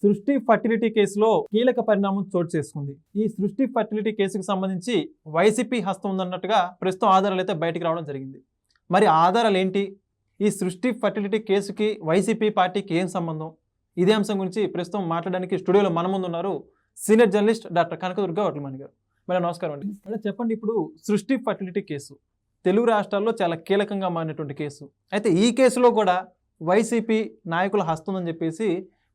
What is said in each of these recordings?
సృష్టి ఫర్టిలిటీ కేసులో కీలక పరిణామం చోటు చేసుకుంది. ఈ సృష్టి ఫర్టిలిటీ కేసుకు సంబంధించి వైసీపీ హస్తం ఉందన్నట్టుగా ప్రస్తుతం ఆధారాలు అయితే బయటికి రావడం జరిగింది. మరి ఆధారాలు ఏంటి? ఈ సృష్టి ఫర్టిలిటీ కేసుకి వైసీపీ పార్టీకి ఏం సంబంధం? ఇదే అంశం గురించి ప్రస్తుతం మాట్లాడడానికి స్టూడియోలో మన ముందు ఉన్నారు senior journalist doctor Kanakadurga Vadlamani గారు. మేడం నమస్కారం అండి. మేడం చెప్పండి, ఇప్పుడు సృష్టి ఫర్టిలిటీ కేసు తెలుగు రాష్ట్రాల్లో చాలా కీలకంగా మారినటువంటి కేసు. అయితే ఈ కేసులో కూడా వైసీపీ నాయకుల హస్తం అని చెప్పేసి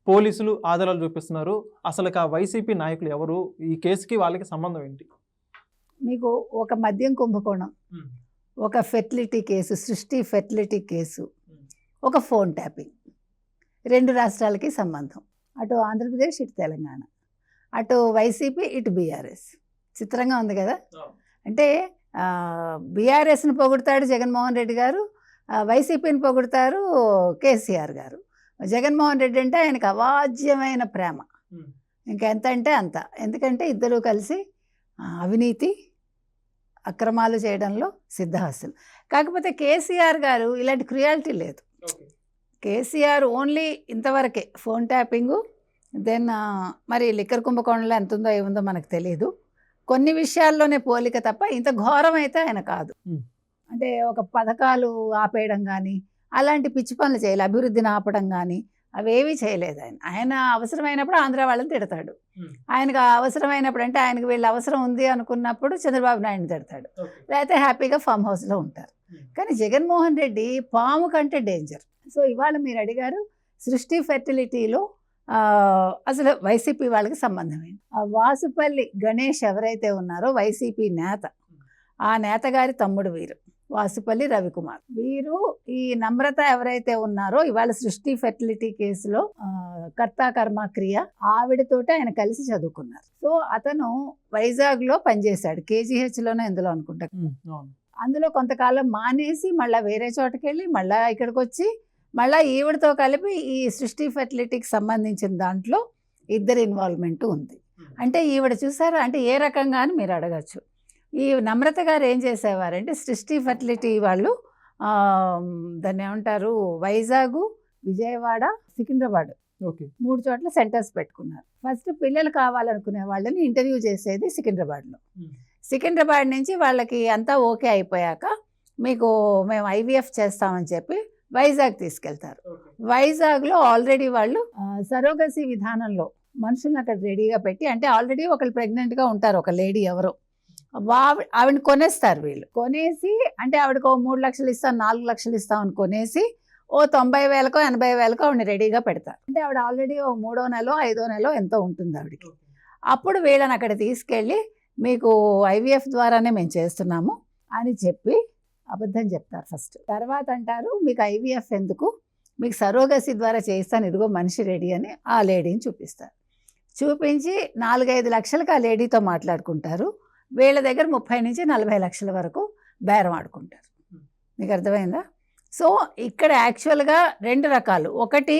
పోలీసులు ఆధారాలు చూపిస్తున్నారు. అసలు ఆ వైసీపీ నాయకులు ఎవరు? ఈ కేసుకి వాళ్ళకి సంబంధం ఏంటి? మీకు ఒక మద్యం కుంభకోణం, ఒక ఫెర్టిలిటీ కేసు, సృష్టి ఫెర్టిలిటీ కేసు, ఒక ఫోన్ ట్యాపింగ్, రెండు రాష్ట్రాలకి సంబంధం. అటు ఆంధ్రప్రదేశ్, ఇటు తెలంగాణ, అటు వైసీపీ, ఇటు బీఆర్ఎస్. చిత్రంగా ఉంది కదా. అంటే బీఆర్ఎస్ని పొగుడతాడు జగన్మోహన్ రెడ్డి గారు, వైసీపీని పొగుడతారు కేసీఆర్ గారు. జగన్మోహన్ రెడ్డి అంటే ఆయనకు అవాజ్యమైన ప్రేమ, ఇంకెంత అంటే అంత. ఎందుకంటే ఇద్దరూ కలిసి అవినీతి అక్రమాలు చేయడంలో సిద్ధహస్తులు. కాకపోతే కేసీఆర్ గారు ఇలాంటి క్రియాలిటీ లేదు. కేసీఆర్ ఓన్లీ ఇంతవరకే ఫోన్ ట్యాపింగు, దెన్ మరి లిక్కర్ కుంభకోణంలో ఎంత ఉందో ఏముందో మనకు తెలియదు. కొన్ని విషయాల్లోనే పోలిక తప్ప ఇంత ఘోరం అయితే ఆయన కాదు. అంటే ఒక పథకాలు ఆపేయడం కానీ అలాంటి పిచ్చి పనులు చేయాలి, అభివృద్ధిని ఆపడం కానీ అవేవీ చేయలేదు. ఆయన అవసరమైనప్పుడు ఆంధ్ర వాళ్ళని తిడతాడు, ఆయనకు అవసరమైనప్పుడు అంటే ఆయనకు వీళ్ళ అవసరం ఉంది అనుకున్నప్పుడు చంద్రబాబు నాయుడిని తిడతాడు, లేకపోతే హ్యాపీగా ఫామ్ హౌస్లో ఉంటారు. కానీ జగన్మోహన్ రెడ్డి పాము కంటే డేంజర్. సో ఇవాళ మీరు అడిగారు సృష్టి ఫెర్టిలిటీలో అసలు వైసీపీ వాళ్ళకి సంబంధం ఏంటి? వాసుపల్లి గణేష్ ఎవరైతే ఉన్నారో వైసీపీ నేత, ఆ నేత గారి తమ్ముడు వీరు వాసుపల్లి రవికుమార్. వీరు ఈ నమ్రత ఎవరైతే ఉన్నారో ఇవాళ సృష్టి ఫెర్టిలిటీ కేసులో కర్త కర్మ క్రియ ఆవిడతోటి ఆయన కలిసి చదువుకున్నారు. సో అతను వైజాగ్లో పనిచేశాడు, కేజీహెచ్లోనే ఎందులో అనుకుంటా. అందులో కొంతకాలం మానేసి మళ్ళీ వేరే చోటకి వెళ్ళి మళ్ళీ ఇక్కడికి వచ్చి మళ్ళీ ఈవిడతో కలిపి ఈ సృష్టి ఫెర్టిలిటీకి సంబంధించిన దాంట్లో ఇద్దరు ఇన్వాల్వ్మెంట్ ఉంది. అంటే ఈవిడ చూసారా, అంటే ఏ రకంగా అని మీరు అడగచ్చు. ఈ నమ్రత గారు ఏం చేసేవారంటే సృష్టి ఫెర్టిలిటీ వాళ్ళు దాన్ని ఏమంటారు, వైజాగ్, విజయవాడ, సికింద్రాబాద్, 3 చోట్ల సెంటర్స్ పెట్టుకున్నారు. ఫస్ట్ పిల్లలు కావాలనుకునే వాళ్ళని ఇంటర్వ్యూ చేసేది సికింద్రాబాద్లో. సికింద్రాబాద్ నుంచి వాళ్ళకి అంతా ఓకే అయిపోయాక మీకు మేము ఐవీఎఫ్ చేస్తామని చెప్పి వైజాగ్ తీసుకెళ్తారు. వైజాగ్లో ఆల్రెడీ వాళ్ళు సరోగసీ విధానంలో మనుషులను అక్కడ రెడీగా పెట్టి, అంటే ఆల్రెడీ ఒకళ్ళు ప్రెగ్నెంట్గా ఉంటారు, ఒక లేడీ ఎవరో, ఆవిడని కొనేస్తారు వీళ్ళు. కొనేసి అంటే ఆవిడకు 3 లక్షలు ఇస్తాం, 4 లక్షలు ఇస్తాం అని కొనేసి 90,000కో 80,000కో ఆవిడని రెడీగా పెడతారు. అంటే ఆవిడ ఆల్రెడీ 3వ నెల 5వ నెల ఎంతో ఉంటుంది ఆవిడకి. అప్పుడు వీళ్ళని అక్కడ తీసుకెళ్ళి మీకు ఐవీఎఫ్ ద్వారానే మేము చేస్తున్నాము అని చెప్పి అబద్ధం చెప్తారు ఫస్ట్. తర్వాత అంటారు మీకు ఐవీఎఫ్ ఎందుకు, మీకు సరోగసి ద్వారా చేయిస్తాను, ఇదిగో మనిషి రెడీ అని ఆ లేడీని చూపిస్తారు. చూపించి 4-5 లక్షలకు ఆ లేడీతో మాట్లాడుకుంటారు. వీళ్ళ దగ్గర 30 నుంచి 40 లక్షల వరకు బేరం ఆడుకుంటారు. మీకు అర్థమైందా? సో ఇక్కడ యాక్చువల్గా 2 రకాలు. ఒకటి,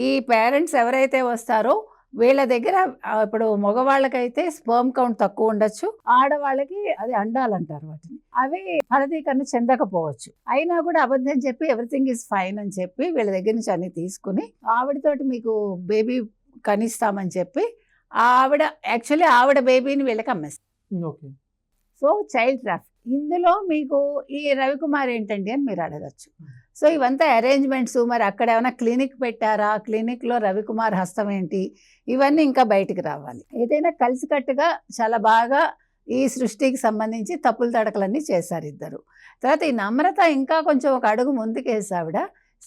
ఈ పేరెంట్స్ ఎవరైతే వస్తారో వీళ్ళ దగ్గర ఇప్పుడు మగవాళ్ళకైతే స్పర్మ్ కౌంట్ తక్కువ ఉండొచ్చు, ఆడవాళ్ళకి అది అండాలంటారు వాటిని, అవి ఫలదీకరణ చెందకపోవచ్చు. అయినా కూడా అబద్ధం చెప్పి ఎవ్రీథింగ్ ఈజ్ ఫైన్ అని చెప్పి వీళ్ళ దగ్గర నుంచి అన్ని తీసుకుని ఆవిడతోటి మీకు బేబీ కనిస్తామని చెప్పి ఆవిడ బేబీని వీళ్ళకి అమ్మేస్తారు. So child traffic. ఇందులో మీకు ఈ రవికుమార్ ఏంటండి అని మీరు అడగచ్చు. సో ఇవంతా అరేంజ్మెంట్స్. మరి అక్కడ ఏమైనా క్లినిక్ పెట్టారా, క్లినిక్లో రవికుమార్ హస్తం ఏంటి, ఇవన్నీ ఇంకా బయటికి రావాలి. ఏదైనా కలిసికట్టుగా చాలా బాగా ఈ సృష్టికి సంబంధించి తప్పులు తడకలన్నీ చేశారు ఇద్దరు. తర్వాత ఈ నమ్రత ఇంకా కొంచెం ఒక అడుగు ముందుకేసి ఆవిడ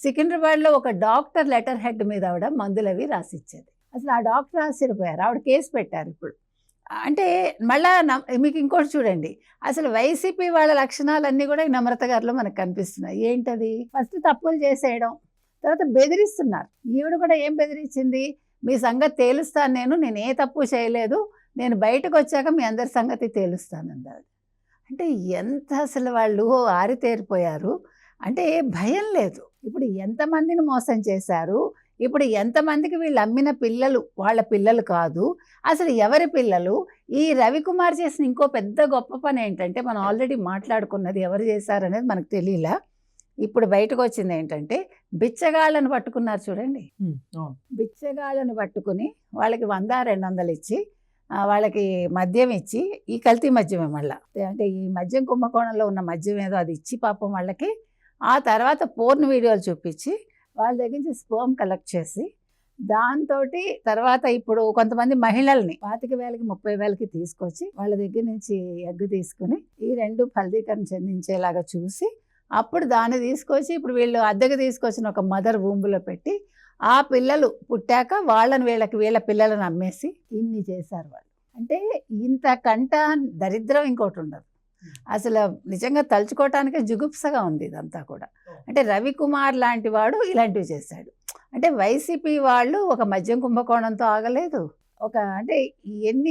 సికింద్రాబాద్లో ఒక డాక్టర్ లెటర్ హెడ్ మీద ఆవిడ మందులవి రాసిచ్చేది. అసలు ఆ డాక్టర్ ఆశ్చర్యపోయారు, ఆవిడ కేసు పెట్టారు ఇప్పుడు. అంటే మళ్ళా మీకు ఇంకోటి చూడండి, అసలు వైసీపీ వాళ్ళ లక్షణాలన్నీ కూడా ఈ నమ్రత గారిలో మనకు కనిపిస్తున్నాయి. ఏంటది? ఫస్ట్ తప్పులు చేసేయడం, తర్వాత బెదిరిస్తున్నారు. ఈవిడ కూడా ఏం బెదిరించింది, మీ సంగతి తేలుస్తాను, నేను ఏ తప్పు చేయలేదు, నేను బయటకు వచ్చాక మీ అందరి సంగతి తేలుస్తానన్నారు. అంటే ఎంత అసలు వాళ్ళు ఆరితేరిపోయారు అంటే భయం లేదు. ఇప్పుడు ఎంతమందిని మోసం చేశారు, ఇప్పుడు ఎంతమందికి వీళ్ళు అమ్మిన పిల్లలు వాళ్ళ పిల్లలు కాదు, అసలు ఎవరి పిల్లలు. ఈ రవికుమార్ చేసిన ఇంకో పెద్ద గొప్ప పని ఏంటంటే, మనం ఆల్రెడీ మాట్లాడుకున్నది ఎవరు చేశారనేది మనకు తెలియలా. ఇప్పుడు బయటకు వచ్చింది ఏంటంటే బిచ్చగాళ్ళను పట్టుకున్నారు చూడండి. అవును. బిచ్చగాళ్ళను పట్టుకుని వాళ్ళకి 100-200 ఇచ్చి వాళ్ళకి మద్యం ఇచ్చి, ఈ కల్తీ మద్యమే మళ్ళా, అంటే ఈ మద్యం కుంభకోణంలో ఉన్న మద్యం ఏదో అది ఇచ్చి పాపం వాళ్ళకి, ఆ తర్వాత పోర్న్ వీడియోలు చూపించి వాళ్ళ దగ్గర నుంచి స్పర్మ్ కలెక్ట్ చేసి దాంతో తర్వాత ఇప్పుడు కొంతమంది మహిళల్ని 25,000కి 30,000కి తీసుకొచ్చి వాళ్ళ దగ్గర నుంచి ఎగ్గు తీసుకుని ఈ రెండు ఫలదీకరణ చెందించేలాగా చూసి అప్పుడు దాన్ని తీసుకొచ్చి ఇప్పుడు వీళ్ళు అద్దెకు తీసుకొచ్చిన ఒక మదర్ వూంబులో పెట్టి ఆ పిల్లలు పుట్టాక వీళ్ళ పిల్లలను అమ్మేసి ఇన్ని చేశారు వాళ్ళు. అంటే ఇంతకంట దరిద్రం ఇంకోటి ఉండదు అసలు. నిజంగా తలుచుకోవటానికే జుగుప్సగా ఉంది ఇదంతా కూడా. అంటే రవికుమార్ లాంటి వాడు ఇలాంటివి చేశాడు. అంటే వైసీపీ వాళ్ళు ఒక మద్యం కుంభకోణంతో ఆగలేదు, అంటే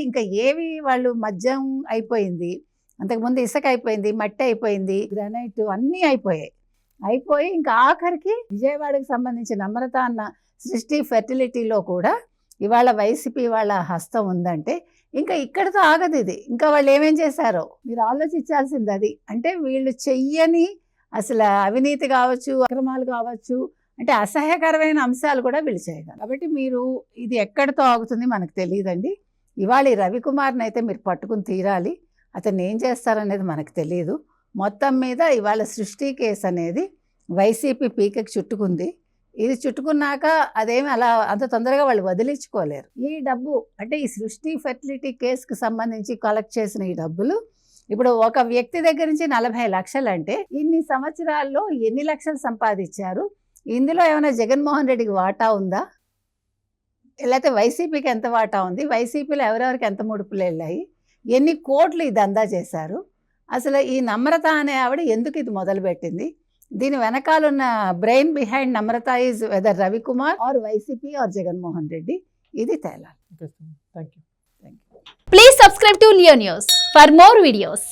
ఇంకా ఏవి వాళ్ళు మద్యం అయిపోయింది, అంతకుముందు ఇసుక అయిపోయింది, మట్టి అయిపోయింది, గ్రానైట్ అన్నీ అయిపోయి ఇంకా ఆఖరికి విజయవాడకి సంబంధించి నమ్రత అన్న సృష్టి ఫెర్టిలిటీలో కూడా ఇవాళ వైసీపీ వాళ్ళ హస్తం ఉందంటే ఇంకా ఇక్కడితో ఆగదు ఇది. ఇంకా వాళ్ళు ఏమేం చేశారో మీరు ఆలోచించాల్సింది అది. అంటే వీళ్ళు చెయ్యని అసలు అవినీతి కావచ్చు, అక్రమాలు కావచ్చు, అంటే అసహ్యకరమైన అంశాలు కూడా వీళ్ళు చేయగలరు. కాబట్టి మీరు ఇది ఎక్కడితో ఆగుతుంది మనకు తెలియదండి. ఇవాళ ఈ రవికుమార్ని అయితే మీరు పట్టుకుని తీరాలి. అతను ఏం చేస్తారనేది మనకు తెలియదు. మొత్తం మీద ఇవాళ సృష్టి కేసు అనేది వైసీపీ పీకకి చుట్టుకుంది. ఇది చుట్టుకున్నాక అదేమి అలా అంత తొందరగా వాళ్ళు వదిలించుకోలేరు. ఈ డబ్బు అంటే ఈ సృష్టి ఫెర్టిలిటీ కేసుకు సంబంధించి కలెక్ట్ చేసిన ఈ డబ్బులు ఇప్పుడు ఒక వ్యక్తి దగ్గర నుంచి 40 లక్షలు అంటే ఇన్ని సంవత్సరాల్లో ఎన్ని లక్షలు సంపాదించారు? ఇందులో ఏమైనా జగన్మోహన్ రెడ్డికి వాటా ఉందా? లేకపోతే వైసీపీకి ఎంత వాటా ఉంది? వైసీపీలో ఎవరెవరికి ఎంత ముడుపులు వెళ్ళాయి? ఎన్ని కోట్లు ఈ దందా చేశారు? అసలు ఈ నమ్రత అనే ఆవిడ ఎందుకు ఇది మొదలుపెట్టింది? దీని వెనకాలన్న brain behind Namrata is whether Ravikumar or YCP or Jaganmohan Reddy, ఇది తేలాలి. Thank you. Please subscribe to Leo News for more videos.